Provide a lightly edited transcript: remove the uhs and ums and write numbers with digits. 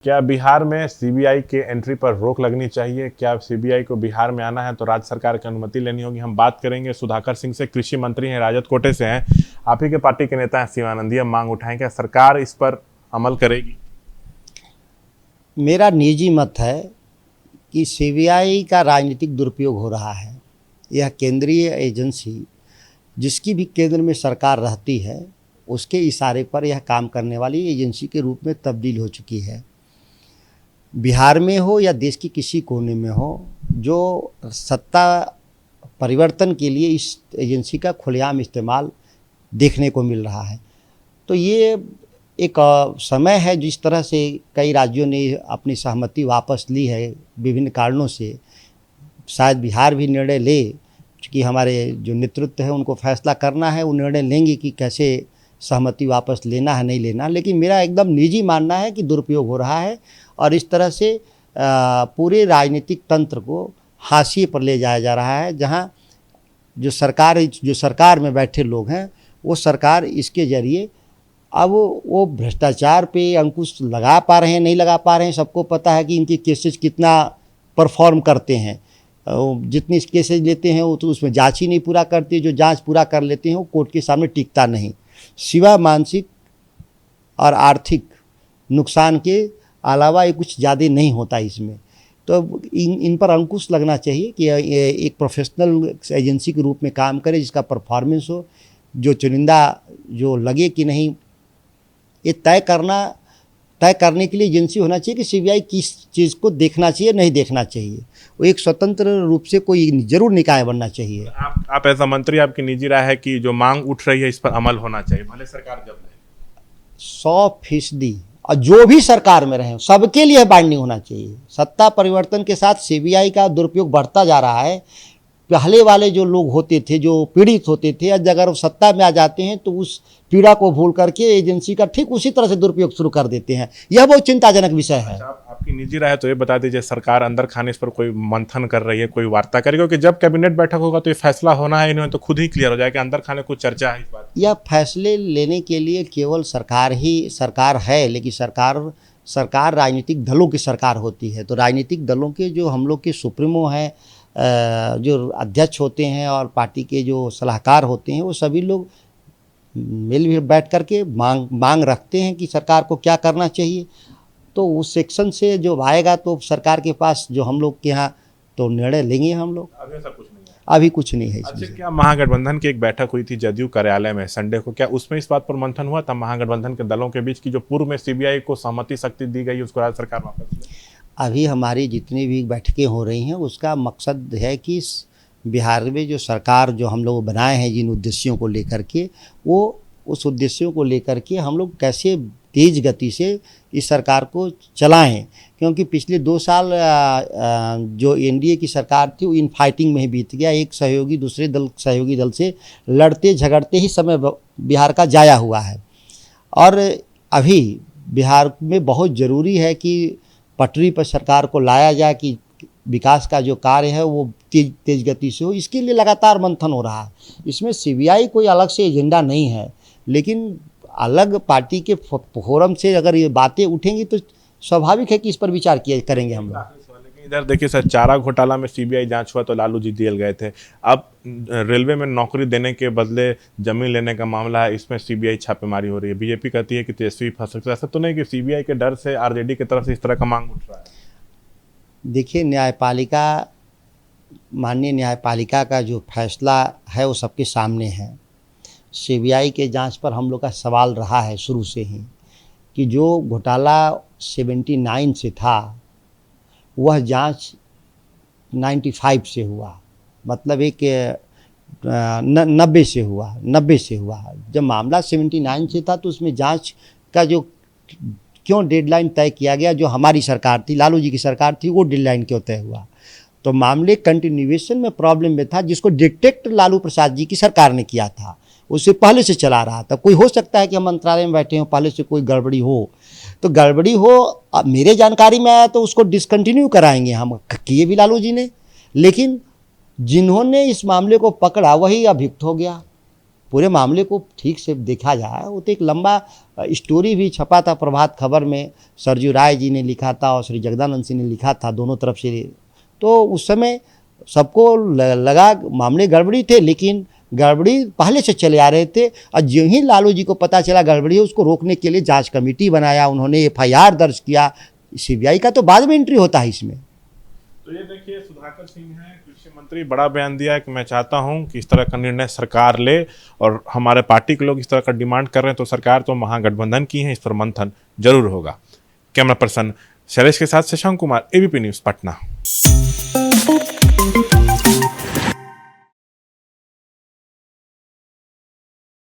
क्या बिहार में सीबीआई के एंट्री पर रोक लगनी चाहिए? क्या सीबीआई को बिहार में आना है तो राज्य सरकार की अनुमति लेनी होगी? हम बात करेंगे सुधाकर सिंह से, कृषि मंत्री हैं, राजद कोटे से हैं, आप ही के पार्टी के नेता हैं शिवानंदी। मांग उठाएं, क्या सरकार इस पर अमल करेगी? मेरा निजी मत है कि सीबीआई का राजनीतिक दुरुपयोग हो रहा है। यह केंद्रीय एजेंसी, जिसकी भी केंद्र में सरकार रहती है, उसके इशारे पर यह काम करने वाली एजेंसी के रूप में तब्दील हो चुकी है। बिहार में हो या देश की किसी कोने में हो, जो सत्ता परिवर्तन के लिए इस एजेंसी का खुलेआम इस्तेमाल देखने को मिल रहा है। तो ये एक समय है, जिस तरह से कई राज्यों ने अपनी सहमति वापस ली है विभिन्न कारणों से, शायद बिहार भी निर्णय ले, क्योंकि हमारे जो नेतृत्व है उनको फैसला करना है, वो निर्णय लेंगे कि कैसे सहमति वापस लेना है नहीं लेना। लेकिन मेरा एकदम निजी मानना है कि दुरुपयोग हो रहा है और इस तरह से पूरे राजनीतिक तंत्र को हाशिए पर ले जाया जा रहा है, जहां जो सरकार में बैठे लोग हैं, वो सरकार इसके ज़रिए अब वो भ्रष्टाचार पे अंकुश लगा पा रहे हैं नहीं लगा पा रहे हैं। सबको पता है कि इनके केसेस कितना परफॉर्म करते हैं। जितनी केसेस लेते हैं वो तो उसमें जांच ही नहीं पूरा करते, जो जांच पूरा कर लेते हैं वो कोर्ट के सामने टिकता नहीं। सिवा मानसिक और आर्थिक नुकसान के अलावा ये कुछ ज़्यादा नहीं होता इसमें। तो इन पर अंकुश लगना चाहिए कि एक प्रोफेशनल एजेंसी के रूप में काम करे, जिसका परफॉर्मेंस हो, जो चुनिंदा जो लगे कि नहीं, ये तय करने के लिए एजेंसी होना चाहिए कि सीबीआई किस चीज़ को देखना चाहिए नहीं देखना चाहिए। वो एक स्वतंत्र रूप से कोई जरूर निकाय बनना चाहिए। आप ऐसा मंत्री, आपकी निजी राय है कि जो मांग उठ रही है इस पर अमल होना चाहिए, भले सरकार जब ले? 100% और जो भी सरकार में रहे सबके लिए बाइंडिंग होना चाहिए। सत्ता परिवर्तन के साथ सीबीआई का दुरुपयोग बढ़ता जा रहा है। पहले वाले जो लोग होते थे, जो पीड़ित होते थे, आज अगर वो सत्ता में आ जाते हैं तो उस पीड़ा को भूल करके एजेंसी का ठीक उसी तरह से दुरुपयोग शुरू कर देते हैं। यह बहुत चिंताजनक विषय है। आपकी निजी राय है तो ये बता दीजिए, सरकार अंदर खाने इस पर कोई मंथन कर रही है, कोई वार्ता करेगी? क्योंकि जब कैबिनेट बैठक होगा तो ये फैसला होना है, इन्होंने तो खुद ही क्लियर हो जाएगा, अंदर खाने कुछ चर्चा है इस बात। यह फैसले लेने के लिए केवल सरकार है, लेकिन सरकार राजनीतिक दलों की सरकार होती है। तो राजनीतिक दलों के जो हम लोग के सुप्रीमो हैं, जो अध्यक्ष होते हैं और पार्टी के जो सलाहकार होते हैं, वो सभी लोग मिल बैठ करके मांग रखते हैं कि सरकार को क्या करना चाहिए। तो उस सेक्शन से जो आएगा तो सरकार के पास, जो हम लोग के यहाँ, तो निर्णय लेंगे हम लोग। अभी ऐसा कुछ नहीं है? अभी कुछ नहीं है। अच्छा, क्या महागठबंधन की एक बैठक हुई थी जदयू कार्यालय में संडे को, क्या उसमें इस बात पर मंथन हुआ था महागठबंधन के दलों के बीच की जो पूर्व में सीबीआई को सहमति शक्ति दी गई उसको राज्य सरकार वापस ले? अभी हमारी जितनी भी बैठकें हो रही हैं उसका मकसद है कि बिहार में जो सरकार जो हम लोग बनाए हैं जिन उद्देश्यों को लेकर के, वो उस उद्देश्यों को लेकर के हम लोग कैसे तेज़ गति से इस सरकार को चलाएं। क्योंकि पिछले 2 साल जो एनडीए की सरकार थी वो इन फाइटिंग में ही बीत गया। एक सहयोगी दूसरे सहयोगी दल से लड़ते झगड़ते ही समय बिहार का जाया हुआ है। और अभी बिहार में बहुत ज़रूरी है कि पटरी पर सरकार को लाया जाए, कि विकास का जो कार्य है वो तेज गति से हो। इसके लिए लगातार मंथन हो रहा है। इसमें सीबीआई कोई अलग से एजेंडा नहीं है, लेकिन अलग पार्टी के फोरम से अगर ये बातें उठेंगी तो स्वाभाविक है कि इस पर विचार करेंगे हम लोग। इधर देखिए सर, चारा घोटाला में सीबीआई जांच हुआ तो लालू जी जेल गए थे। अब रेलवे में नौकरी देने के बदले जमीन लेने का मामला है, इसमें सीबीआई छापेमारी हो रही है। बीजेपी कहती है कि तेजस्वी फंस सकता है। ऐसा तो नहीं कि सीबीआई के डर से आरजेडी की तरफ से इस तरह का मांग उठ रहा है? देखिए, माननीय न्यायपालिका का जो फैसला है वो सबके सामने है। सीबीआई के जांच पर हम लोग का सवाल रहा है शुरू से ही कि जो घोटाला 79 से था वह जांच 95 से हुआ, मतलब एक 90 से हुआ। जब मामला 79 से था तो उसमें जांच का जो क्यों डेडलाइन तय किया गया, जो हमारी सरकार थी, लालू जी की सरकार थी, वो डेडलाइन क्यों तय हुआ? तो मामले कंटिन्यूएशन में प्रॉब्लम में था, जिसको डिटेक्ट लालू प्रसाद जी की सरकार ने किया था। उससे पहले से चला रहा था। कोई हो सकता है कि हम मंत्रालय में बैठे हों, पहले से कोई गड़बड़ी हो, तो गड़बड़ी हो, अब मेरे जानकारी में आया तो उसको डिसकंटिन्यू कराएंगे हम, किए भी लालू जी ने। लेकिन जिन्होंने इस मामले को पकड़ा वही अभियुक्त हो गया। पूरे मामले को ठीक से देखा जाए वो तो एक लंबा स्टोरी भी छपा था प्रभात खबर में, सरजू राय जी ने लिखा था और श्री जगदानंद सिंह ने लिखा था, दोनों तरफ से। तो उस समय सबको लगा मामले गड़बड़ी थे, लेकिन गड़बड़ी पहले से चले आ रहे थे। और जो ही लालू जी को पता चला गड़बड़ी है, उसको रोकने के लिए जांच कमेटी बनाया, उन्होंने FIR दर्ज किया। CBI का तो बाद में एंट्री होता है इसमें। तो ये देखिए, सुधाकर सिंह हैं कृषि मंत्री, बड़ा बयान दिया है कि मैं चाहता हूं कि इस तरह का निर्णय सरकार ले, और हमारे पार्टी के लोग इस तरह का डिमांड कर रहे हैं, तो सरकार तो महागठबंधन की है, इस पर मंथन जरूर होगा। कैमरा पर्सन शैलेश के साथ शशांक कुमार, ABP न्यूज़, पटना।